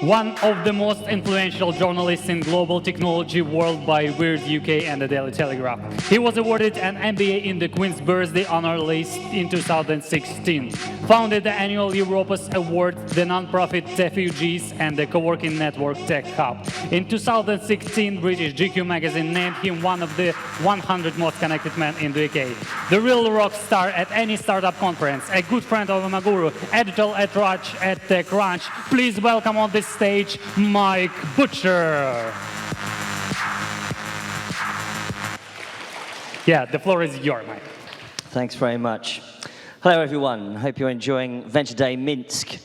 One of the most influential journalists in global technology world by Weird UK and the Daily Telegraph. He was awarded an MBA in the Queen's Birthday Honor List in 2016. Founded the annual Europa's Award, the non-profit Refugees and the co-working network Tech Hub. In 2016, British GQ magazine named him one of the 100 most connected men in the UK. The real rock star at any startup conference, a good friend of Imaguru, editor-at-large at TechCrunch. Please welcome on this stage, Mike Butcher. Yeah, the floor is yours, Mike. Thanks very much. Hello, everyone. Hope you're enjoying Venture Day Minsk.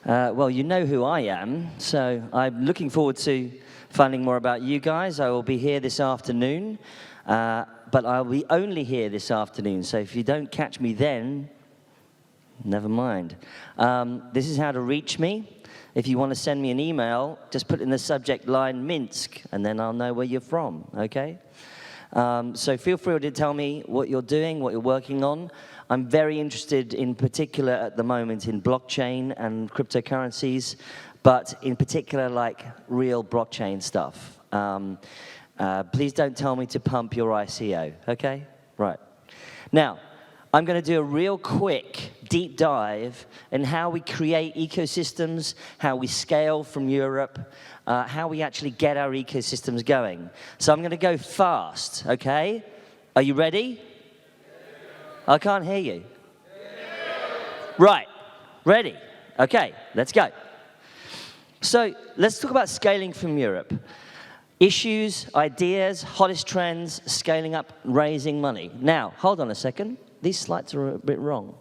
Well, you know who I am, so I'm looking forward to finding more about you guys. I will be here this afternoon, but I'll be only here this afternoon, so if you don't catch me then, never mind. This is how to reach me. If you want to send me an email, just put in the subject line Minsk, and then I'll know where you're from, okay? So feel free to tell me what you're doing, what you're working on. I'm very interested in particular at the moment in blockchain and cryptocurrencies, but in particular like real blockchain stuff. Please don't tell me to pump your ICO, okay? Right. Now, I'm going to do a real quick deep dive in how we create ecosystems, how we scale from Europe, how we actually get our ecosystems going. So I'm going to go fast, okay? Are you ready? I can't hear you. Right, ready? Okay, let's go. So let's talk about scaling from Europe. Issues, ideas, hottest trends, scaling up, raising money. Now, hold on a second. These slides are a bit wrong.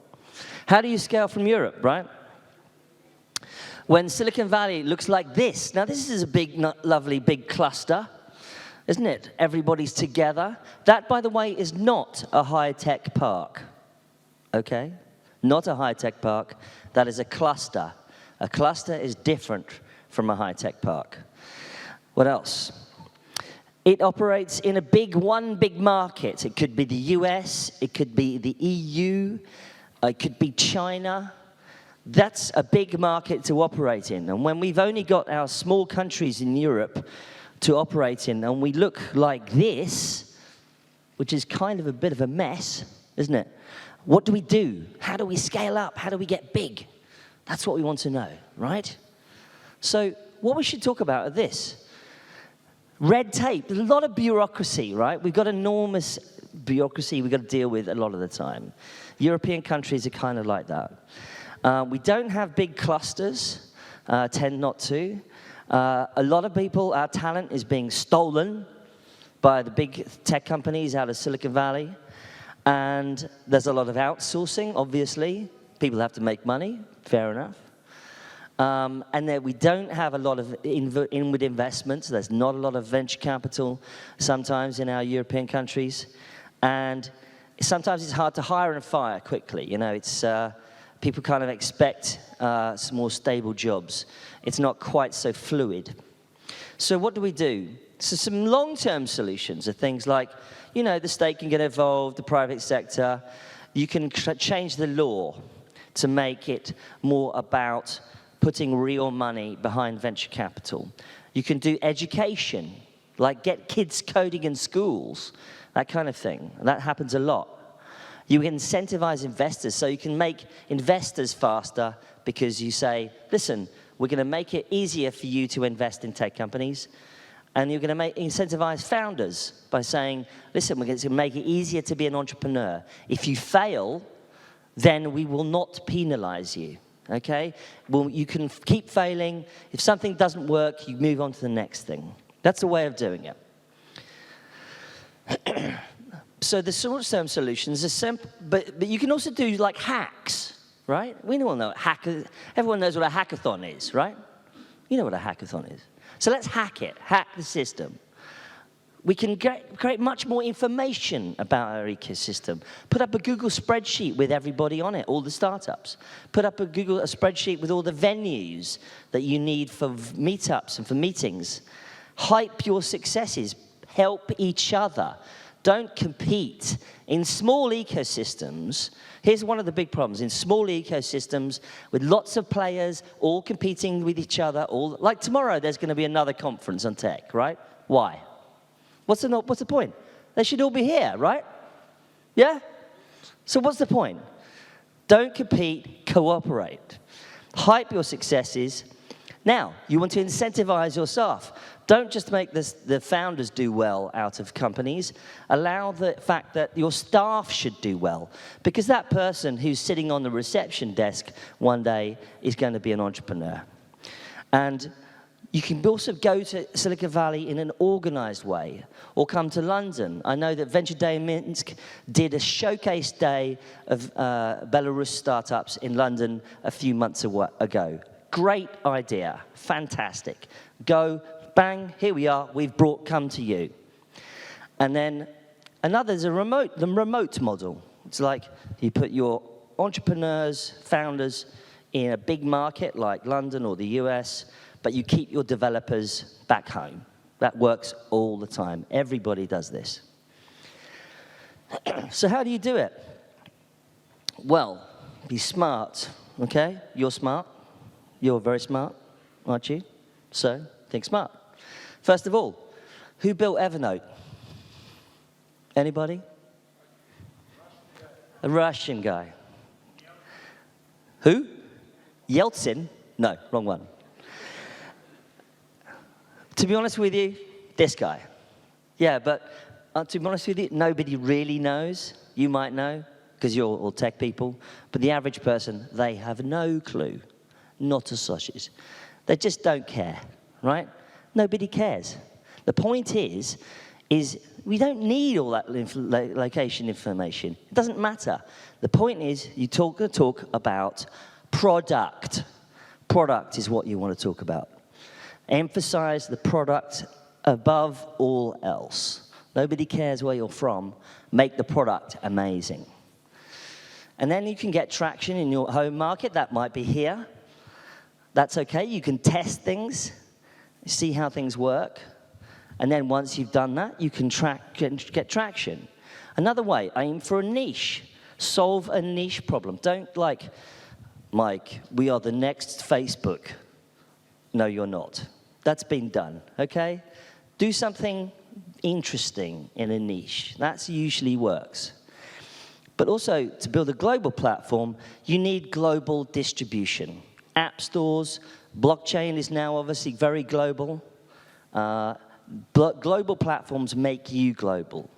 How do you scale from Europe, right? When Silicon Valley looks like this. Now, this is a big, lovely, big cluster, isn't it? Everybody's together. That, by the way, is not a high-tech park, okay? Not a high-tech park. That is a cluster. A cluster is different from a high-tech park. What else? It operates in one big market. It could be the US, it could be the EU, it could be China. That's a big market to operate in. And when we've only got our small countries in Europe to operate in, and we look like this, which is kind of a bit of a mess, isn't it? What do we do? How do we scale up? How do we get big? That's what we want to know, right? So what we should talk about are this. Red tape, a lot of bureaucracy, right? We've got enormous bureaucracy we've got to deal with a lot of the time. European countries are kind of like that. We don't have big clusters, tend not to. A lot of people, our talent is being stolen by the big tech companies out of Silicon Valley. And there's a lot of outsourcing, obviously. People have to make money, fair enough. And then we don't have a lot of inward investments. There's not a lot of venture capital sometimes in our European countries. And sometimes it's hard to hire and fire quickly. You know, it's, people kind of expect some more stable jobs. It's not quite so fluid. So what do we do? So some long-term solutions are things like, you know, the state can get involved, the private sector. You can change the law to make it more about putting real money behind venture capital. You can do education, like get kids coding in schools, that kind of thing. And that happens a lot. You incentivize investors, so you can make investors faster because you say, listen, we're going to make it easier for you to invest in tech companies. And you're going to incentivize founders by saying, listen, we're going to make it easier to be an entrepreneur. If you fail, then we will not penalize you. Okay? Well, you can keep failing. If something doesn't work, you move on to the next thing. That's the way of doing it. So the short-term solutions are simple, but you can also do like hacks, right? We all know what everyone knows what a hackathon is, right? You know what a hackathon is. So let's hack it, hack the system. We can create much more information about our ecosystem. Put up a Google spreadsheet with everybody on it, all the startups. Put up a spreadsheet with all the venues that you need for meetups and for meetings. Hype your successes. Help each other. Don't compete. In small ecosystems, here's one of the big problems. In small ecosystems with lots of players all competing with each other, like tomorrow there's going to be another conference on tech, right? Why? What's the point? They should all be here, right? Yeah? So what's the point? Don't compete, cooperate. Hype your successes. Now, you want to incentivize your staff. Don't just make the founders do well out of companies. Allow the fact that your staff should do well. Because that person who's sitting on the reception desk one day is going to be an entrepreneur. And you can also go to Silicon Valley in an organized way, or come to London. I know that Venture Day in Minsk did a showcase day of Belarus startups in London a few months ago. Great idea, fantastic. Go, bang, here we are, we've come to you. And then another is the remote model. It's like you put your entrepreneurs, founders in a big market like London or the US, but you keep your developers back home. That works all the time. Everybody does this. So how do you do it? Well, be smart, okay? You're smart. You're very smart, aren't you? So, think smart. First of all, who built Evernote? Anybody? A Russian guy. Who? Yeltsin? No, wrong one. To be honest with you, this guy. Yeah, but to be honest with you, nobody really knows. You might know, because you're all tech people. But the average person, they have no clue. Not as such. They just don't care, right? Nobody cares. The point is we don't need all that location information. It doesn't matter. The point is you talk about product. Product is what you want to talk about. Emphasize the product above all else. Nobody cares where you're from. Make the product amazing. And then you can get traction in your home market. That might be here. That's okay. You can test things, see how things work. And then once you've done that, you can get traction. Another way, aim for a niche. Solve a niche problem. Don't like, Mike, we are the next Facebook. No, you're not. That's been done, okay? Do something interesting in a niche. That usually works. But also, to build a global platform, you need global distribution. App stores, blockchain is now obviously very global. Global platforms make you global.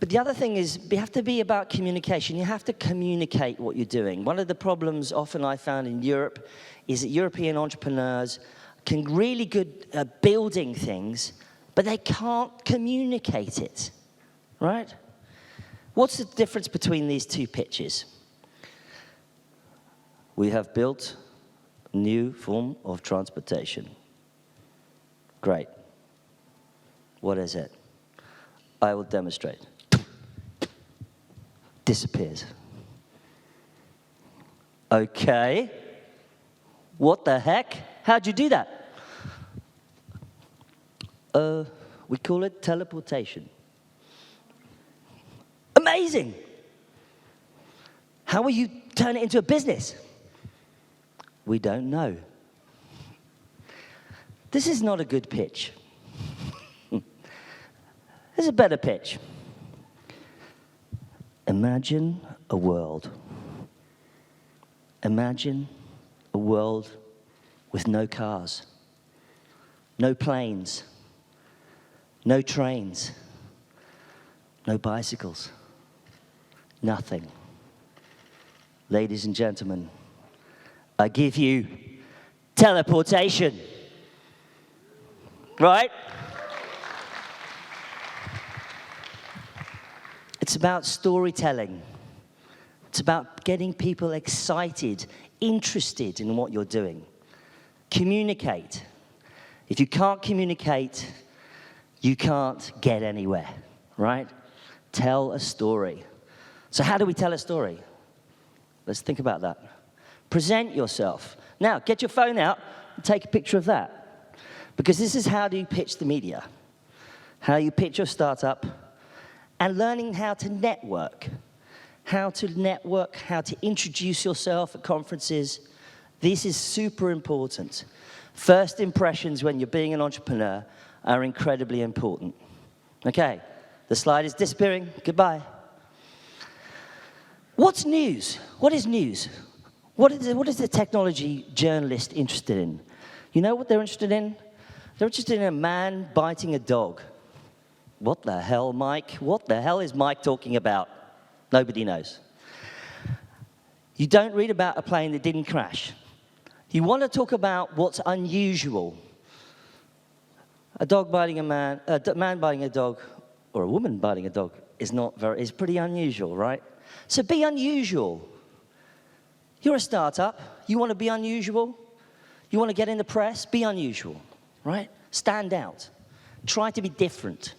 But the other thing is, you have to be about communication. You have to communicate what you're doing. One of the problems often I found in Europe is that European entrepreneurs can really good at building things, but they can't communicate it, right? What's the difference between these two pitches? We have built a new form of transportation. Great. What is it? I will demonstrate. Disappears. Okay. What the heck? How'd you do that? We call it teleportation. Amazing. How will you turn it into a business? We don't know. This is not a good pitch. There's a better pitch. Imagine a world. Imagine a world with no cars, no planes, no trains, no bicycles, nothing. Ladies and gentlemen, I give you teleportation. Right? It's about storytelling. It's about getting people excited, interested in what you're doing. Communicate. If you can't communicate, you can't get anywhere, right? Tell a story. So how do we tell a story? Let's think about that. Present yourself. Now, get your phone out and take a picture of that. Because this is how do you pitch the media. how you pitch your startup, and learning how to network. How to network, how to introduce yourself at conferences. This is super important. First impressions when you're being an entrepreneur are incredibly important. Okay, the slide is disappearing. Goodbye. What's news? What is news? What is the technology journalist interested in? You know what they're interested in? They're interested in a man biting a dog. What the hell, Mike? What the hell is Mike talking about? Nobody knows. You don't read about a plane that didn't crash. You want to talk about what's unusual. A dog biting a man biting a dog, or a woman biting a dog is pretty unusual, right? So be unusual. You're a startup. You want to be unusual. You want to get in the press. Be unusual, right? Stand out. Try to be different.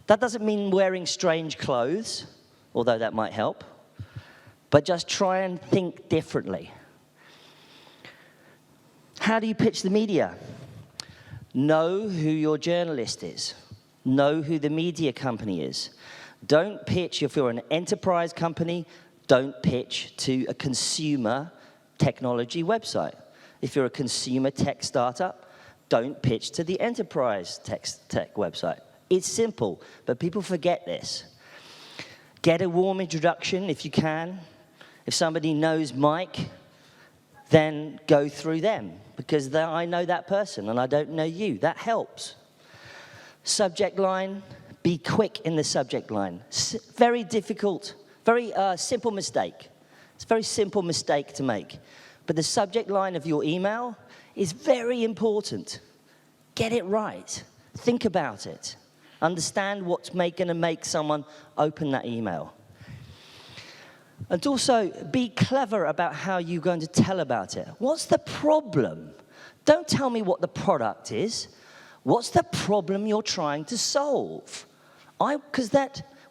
That doesn't mean wearing strange clothes, although that might help. But just try and think differently. How do you pitch the media? Know who your journalist is. Know who the media company is. Don't pitch, if you're an enterprise company, don't pitch to a consumer technology website. If you're a consumer tech startup, don't pitch to the enterprise tech website. It's simple, but people forget this. Get a warm introduction if you can. If somebody knows Mike, then go through them, because I know that person and I don't know you. That helps. Subject line, be quick in the subject line. Very difficult, very simple mistake. It's a very simple mistake to make. But the subject line of your email is very important. Get it right. Think about it. Understand what's going to make someone open that email. And also, be clever about how you're going to tell about it. What's the problem? Don't tell me what the product is. What's the problem you're trying to solve? Because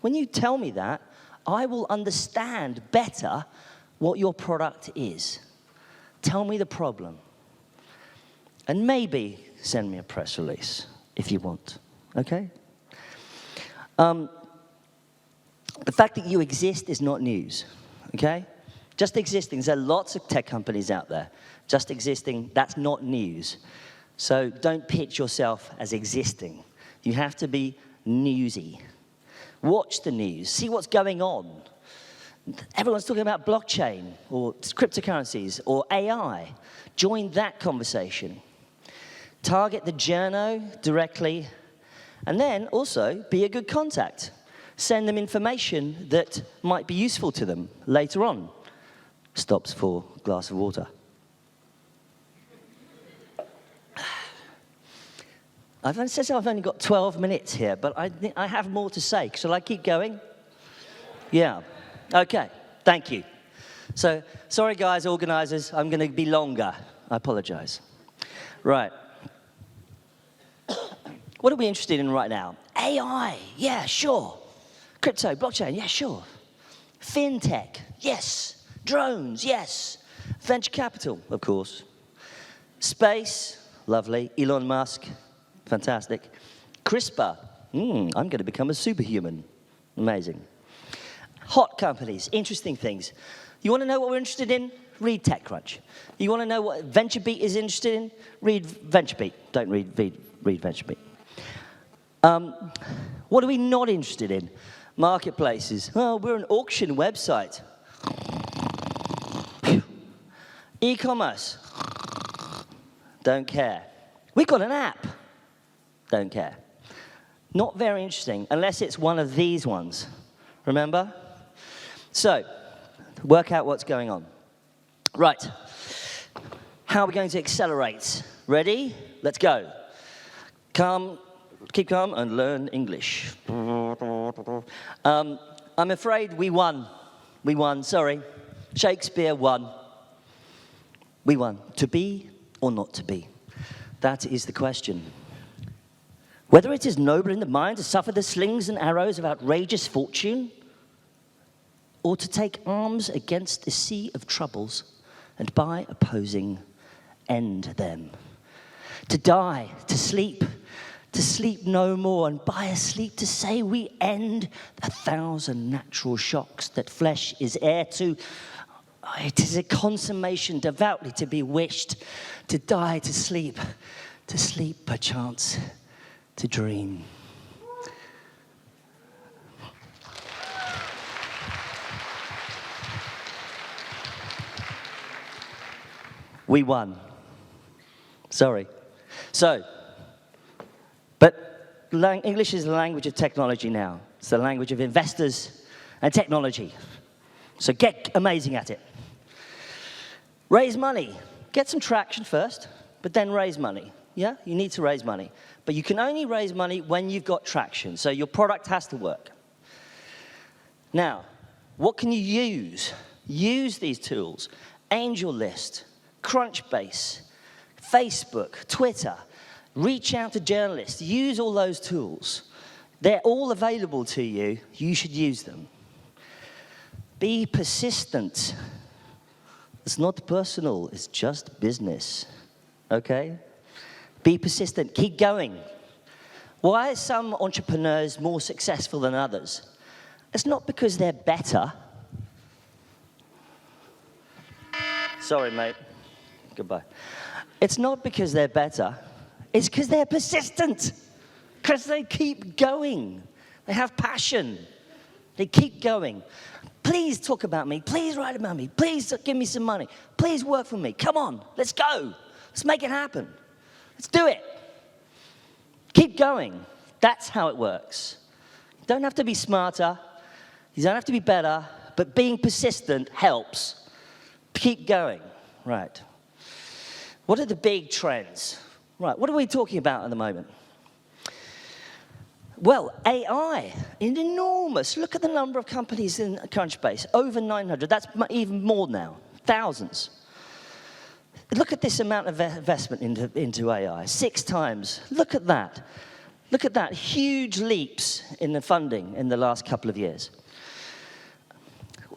when you tell me that, I will understand better what your product is. Tell me the problem. And maybe send me a press release if you want, okay? The fact that you exist is not news, okay? Just existing, there are lots of tech companies out there. Just existing, that's not news. So don't pitch yourself as existing. You have to be newsy. Watch the news, see what's going on. Everyone's talking about blockchain, or cryptocurrencies, or AI. Join that conversation. Target the journo directly, and then also be a good contact. Send them information that might be useful to them later on. Stops for a glass of water. I've only got 12 minutes here, but I have more to say. Shall I keep going? Yeah. Okay. Thank you. So, sorry guys, organizers, I'm going to be longer. I apologize. Right. What are we interested in right now? AI. Yeah, sure. Crypto, blockchain, yeah, sure. Fintech, yes. Drones, yes. Venture capital, of course. Space, lovely. Elon Musk, fantastic. CRISPR, I'm going to become a superhuman. Amazing. Hot companies, interesting things. You want to know what we're interested in? Read TechCrunch. You want to know what VentureBeat is interested in? Read VentureBeat. Don't read VentureBeat. What are we not interested in? Marketplaces. Oh, we're an auction website. E-commerce. Don't care. We've got an app. Don't care. Not very interesting, unless it's one of these ones. Remember? So, work out what's going on. Right. How are we going to accelerate? Ready? Let's go. Keep calm and learn English. I'm afraid we won. We won, sorry. Shakespeare won. We won. To be or not to be? That is the question. Whether it is noble in the mind to suffer the slings and arrows of outrageous fortune, or to take arms against a sea of troubles, and by opposing end them. To die, to sleep, to sleep no more, and by a sleep to say we end 1,000 natural shocks that flesh is heir to. It is a consummation devoutly to be wished, to die, to sleep perchance, to dream. We won. Sorry. So, but English is the language of technology now. It's the language of investors and technology. So get amazing at it. Raise money. Get some traction first, but then raise money. Yeah, you need to raise money. But you can only raise money when you've got traction. So your product has to work. Now, what can you use? Use these tools. AngelList, Crunchbase, Facebook, Twitter. Reach out to journalists. Use all those tools. They're all available to you. You should use them. Be persistent. It's not personal. It's just business. Okay? Be persistent. Keep going. Why are some entrepreneurs more successful than others? It's not because they're better. Sorry, mate. Goodbye. It's not because they're better. It's because they're persistent. Because they keep going. They have passion. They keep going. Please talk about me. Please write about me. Please give me some money. Please work for me. Come on. Let's go. Let's make it happen. Let's do it. Keep going. That's how it works. You don't have to be smarter. You don't have to be better. But being persistent helps. Keep going. Right. What are the big trends? Right. What are we talking about at the moment? Well, AI, enormous. Look at the number of companies in Crunchbase, over 900. That's even more now, thousands. Look at this amount of investment into AI, 6 times. Look at that. Look at that, huge leaps in the funding in the last couple of years.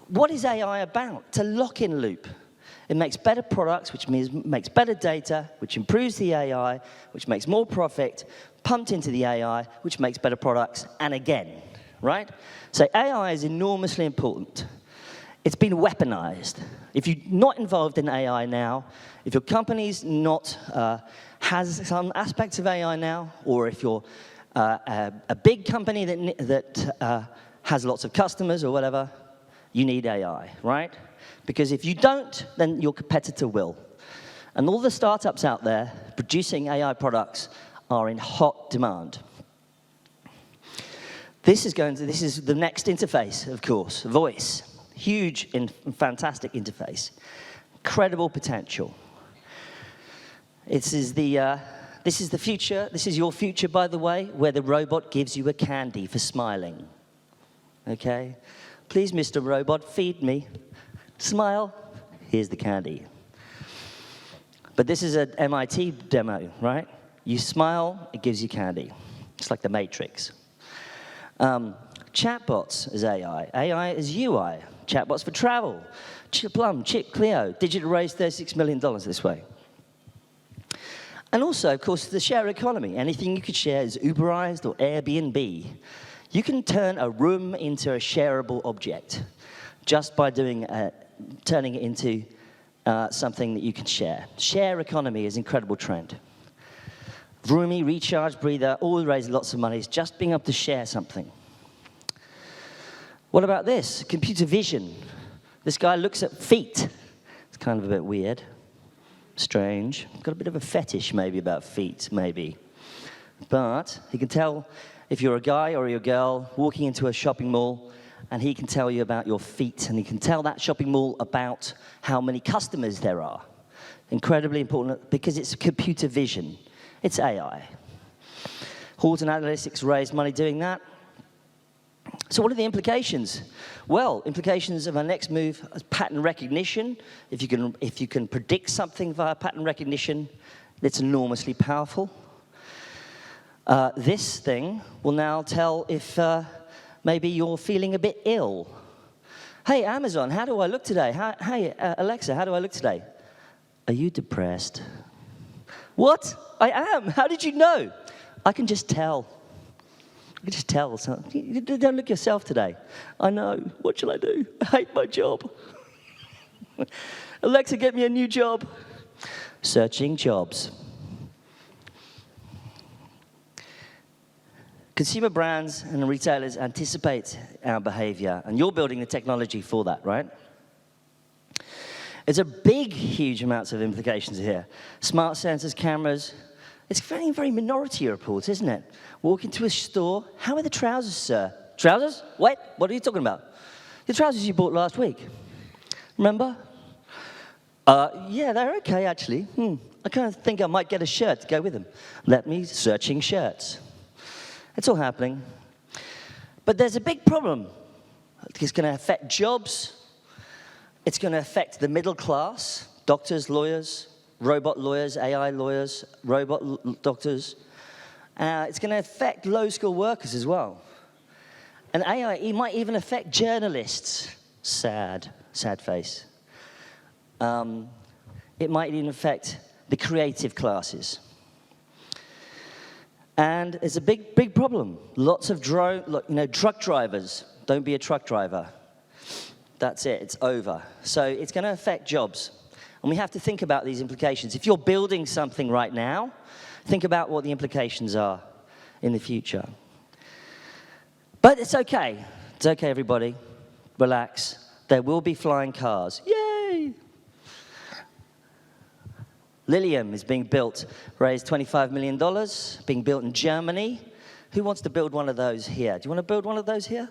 What is AI about? It's a lock-in loop. It makes better products, which means makes better data, which improves the AI, which makes more profit, pumped into the AI, which makes better products, and again, right? So AI is enormously important. It's been weaponized. If you're not involved in AI now, if your company's not has some aspects of AI now, or if you're a big company that has lots of customers or whatever, you need AI, right? Because if you don't, then your competitor will. And all the startups out there producing AI products are in hot demand. This is the next interface, of course, voice. Huge and fantastic interface. Incredible potential. This is the future. This is your future, by the way, where the robot gives you a candy for smiling. Okay? Please, Mr. Robot, feed me. Smile. Here's the candy. But this is an MIT demo, right? You smile, it gives you candy. It's like the Matrix. Chatbots is AI. AI is UI. Chatbots for travel. Plum, Chip, Clio. Digital raised $36 million this way. And also, of course, the share economy. Anything you could share is Uberized or Airbnb. You can turn a room into a shareable object just by turning it into something that you can share. Share economy is an incredible trend. Roomy, recharge, breather, all raise lots of money. It's just being able to share something. What about this? Computer vision. This guy looks at feet. It's kind of a bit weird. Strange. Got a bit of a fetish maybe about feet, maybe. But he can tell if you're a guy or you're a girl walking into a shopping mall, and he can tell you about your feet, and he can tell that shopping mall about how many customers there are. Incredibly important because it's computer vision. It's AI. Horton Analytics raised money doing that. So what are the implications? Well, implications of our next move is pattern recognition. If you can predict something via pattern recognition, it's enormously powerful. This thing will now tell if maybe you're feeling a bit ill. Hey, Amazon, how do I look today? Hey, Alexa, how do I look today? Are you depressed? What? I am. How did you know? I can just tell. I can just tell. So, you don't look yourself today. I know. What shall I do? I hate my job. Alexa, get me a new job. Searching jobs. Consumer brands and retailers anticipate our behavior, and you're building the technology for that, right? It's a big, huge amounts of implications here. Smart sensors, cameras. It's very, very minority reports, isn't it? Walk into a store. How are the trousers, sir? Trousers? Wait, what are you talking about? The trousers you bought last week. Remember? Yeah, they're okay, actually. I kind of think I might get a shirt to go with them. Let me searching shirts. It's all happening. But there's a big problem. It's going to affect jobs. It's going to affect the middle class, doctors, lawyers, robot lawyers, AI lawyers, robot doctors. It's going to affect low-skilled workers as well. And AI, it might even affect journalists. Sad, sad face. It might even affect the creative classes. And it's a big, big problem. Lots of truck drivers. Don't be a truck driver. That's it, it's over. So it's going to affect jobs. And we have to think about these implications. If you're building something right now, think about what the implications are in the future. But it's okay. It's okay, everybody. Relax. There will be flying cars. Yay! Lilium is being built, raised $25 million, being built in Germany. Who wants to build one of those here? Do you want to build one of those here?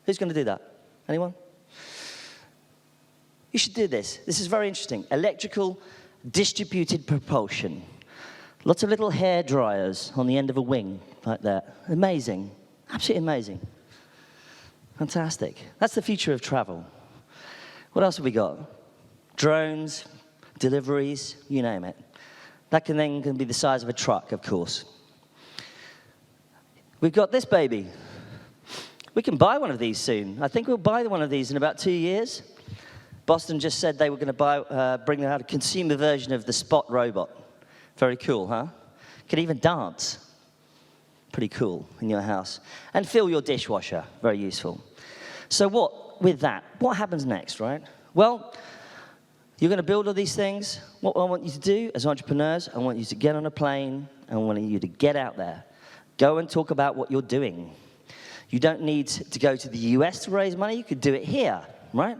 Who's going to do that? Anyone? You should do this. This is very interesting. Electrical distributed propulsion. Lots of little hair dryers on the end of a wing, like that. Amazing. Absolutely amazing. Fantastic. That's the future of travel. What else have we got? Drones, deliveries, you name it. That can be the size of a truck, of course. We've got this baby. We can buy one of these soon. I think we'll buy one of these in about 2 years. Boston just said they were going to bring out a consumer version of the Spot robot. Very cool, huh? Can even dance. Pretty cool in your house. And fill your dishwasher. Very useful. So with that, what happens next, right? Well, you're going to build all these things. What I want you to do as entrepreneurs, I want you to get on a plane, and I want you to get out there. Go and talk about what you're doing. You don't need to go to the US to raise money. You could do it here, right?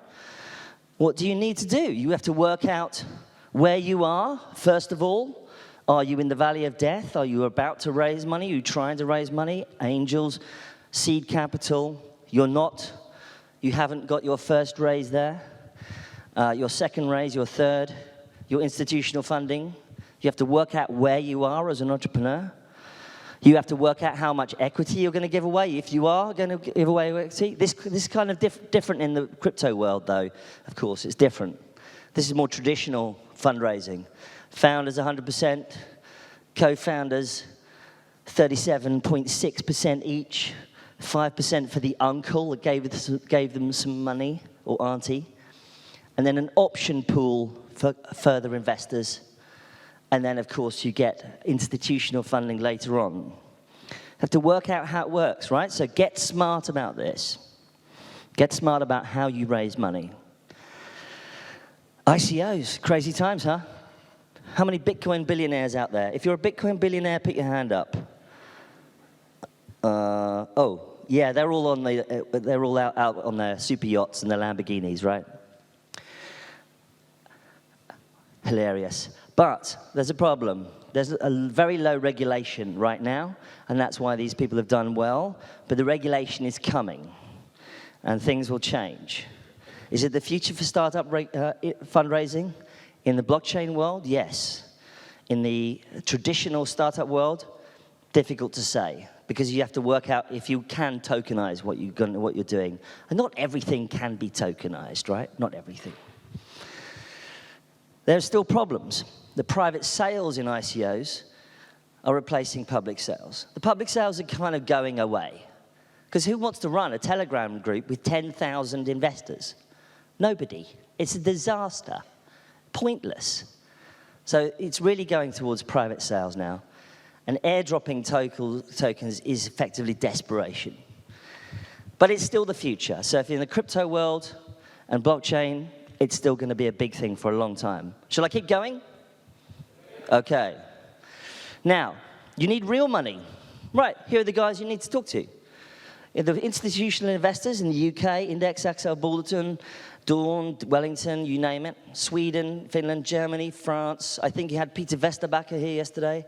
What do you need to do? You have to work out where you are, first of all. Are you in the valley of death? Are you about to raise money? Are you trying to raise money? Angels, seed capital. You're not. You haven't got your first raise there. Your second raise, your third, your institutional funding. You have to work out where you are as an entrepreneur. You have to work out how much equity you're going to give away, if you are going to give away equity. This is kind of different in the crypto world, though. Of course, it's different. This is more traditional fundraising. Founders 100%, co-founders 37.6% each, 5% for the uncle that gave them some money, or auntie, and then an option pool for further investors. And then, of course, you get institutional funding later on. You have to work out how it works, right? So get smart about this. Get smart about how you raise money. ICOs, crazy times, huh? How many Bitcoin billionaires out there? If you're a Bitcoin billionaire, put your hand up. Oh, yeah, they're all out on their super yachts and their Lamborghinis, right? Hilarious. But there's a problem. There's a very low regulation right now, and that's why these people have done well. But the regulation is coming, and things will change. Is it the future for startup fundraising? In the blockchain world, yes. In the traditional startup world, difficult to say, because you have to work out if you can tokenize what you're doing. And not everything can be tokenized, right? Not everything. There are still problems. The private sales in ICOs are replacing public sales. The public sales are kind of going away. Because who wants to run a Telegram group with 10,000 investors? Nobody. It's a disaster. Pointless. So it's really going towards private sales now. and airdropping tokens is effectively desperation. But it's still the future. So if you're in the crypto world and blockchain, it's still going to be a big thing for a long time. Shall I keep going? Okay. Now, you need real money. Right, here are the guys you need to talk to. The institutional investors in the UK, Index, Axel, Bulletin, Dawn, Wellington, you name it. Sweden, Finland, Germany, France. I think you had Peter Westerbacher here yesterday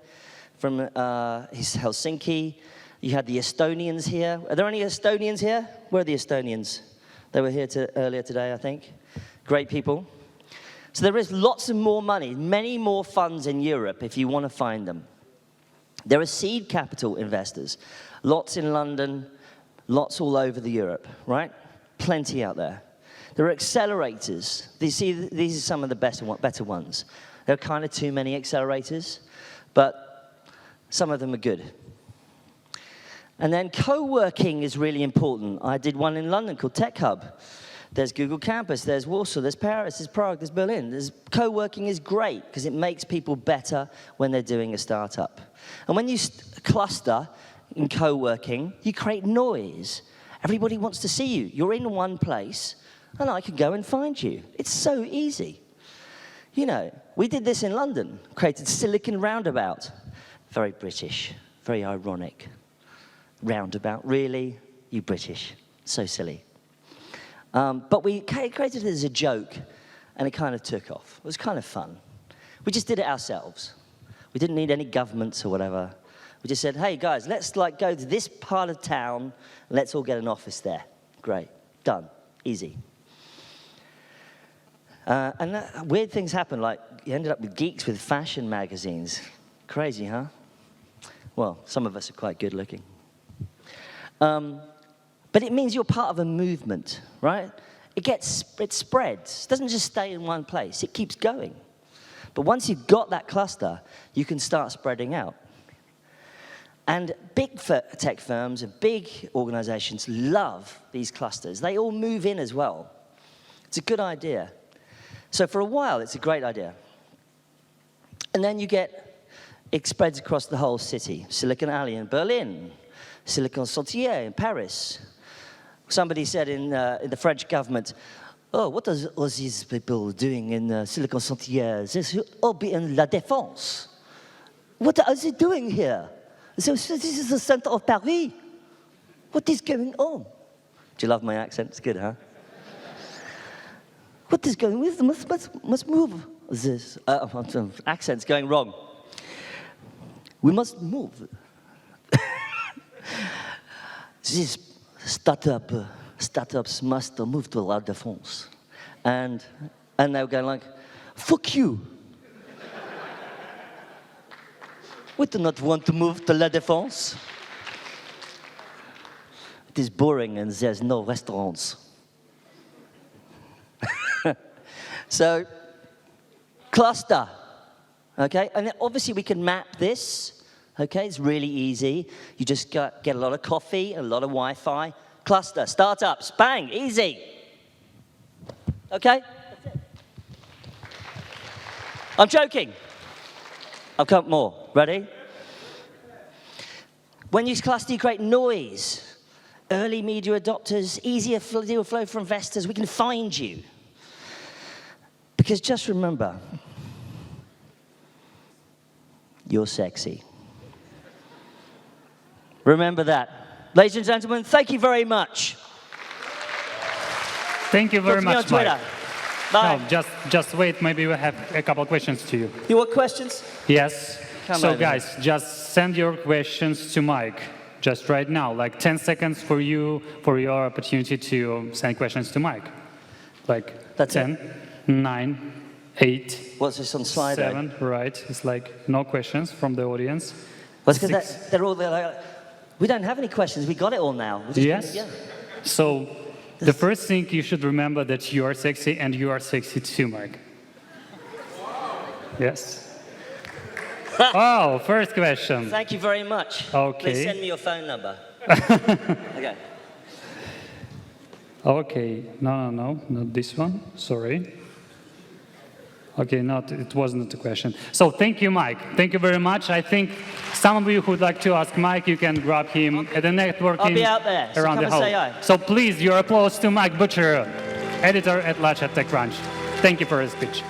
from Helsinki. You had the Estonians here. Are there any Estonians here? Where are the Estonians? They were here earlier today, I think. Great people. So there is lots of more money, many more funds in Europe if you want to find them. There are seed capital investors. Lots in London, lots all over Europe, right? Plenty out there. There are accelerators. These are some of the better ones. There are kind of too many accelerators, but some of them are good. And then co-working is really important. I did one in London called Tech Hub. There's Google Campus, there's Warsaw, there's Paris, there's Prague, there's Berlin. Co-working is great because it makes people better when they're doing a startup. And when you cluster in co-working, you create noise. Everybody wants to see you. You're in one place, and I can go and find you. It's so easy. You know, we did this in London, created Silicon Roundabout. Very British, very ironic. Roundabout, really? You British. So silly. But we created it as a joke, and it kind of took off. It was kind of fun. We just did it ourselves. We didn't need any governments or whatever. We just said, hey, guys, let's go to this part of town, and let's all get an office there. Great. Done. Easy. And weird things happen, like you ended up with geeks with fashion magazines. Crazy, huh? Well, some of us are quite good looking. But it means you're part of a movement, right? It spreads. It doesn't just stay in one place. It keeps going. But once you've got that cluster, you can start spreading out. And big tech firms and big organizations love these clusters. They all move in as well. It's a good idea. So for a while, it's a great idea. And then it spreads across the whole city. Silicon Alley in Berlin, Silicon Sentier in Paris. Somebody said in the French government, oh, what are all these people doing in Silicon Sentier? They should all be in La Défense. What are they doing here? So this is the center of Paris. What is going on? Do you love my accent? It's good, huh? What is going on? We must move this. Accent's going wrong. We must move. These startups must move to La Défense. And they were going like, fuck you. We do not want to move to La Défense. It is boring and there's no restaurants. So, cluster, okay? And then obviously we can map this, okay? It's really easy. You just get a lot of coffee, a lot of Wi-Fi. Cluster, startups, bang, easy. Okay? That's it. I'm joking. I'll count more. Ready? When you cluster, you create noise. Early media adopters, easier deal flow for investors. We can find you. Because just remember, you're sexy. Remember that. Ladies and gentlemen, thank you very much. Thank you very much, Mike. Bye. No, just wait. Maybe we have a couple of questions to you. You want questions? Yes. So guys, just send your questions to Mike. Just right now, like 10 seconds for your opportunity to send questions to Mike. Like that's 10, 9, 8, what's this on slide 7, right? It's like no questions from the audience. Well, it's because they're all there. Like, we don't have any questions. We got it all now. Yes. Yeah. So the first thing you should remember that you are sexy and you are sexy too, Mike. Yes. Oh, first question. Thank you very much. Okay. Please send me your phone number. Okay. Okay. No, not this one. Sorry. Okay, it wasn't a question. So thank you, Mike. Thank you very much. I think some of you who would like to ask Mike, you can grab him at the networking I'll be out there, so around come the and hall. say hi. So please, your applause to Mike Butcher, editor at TechCrunch. Thank you for his speech.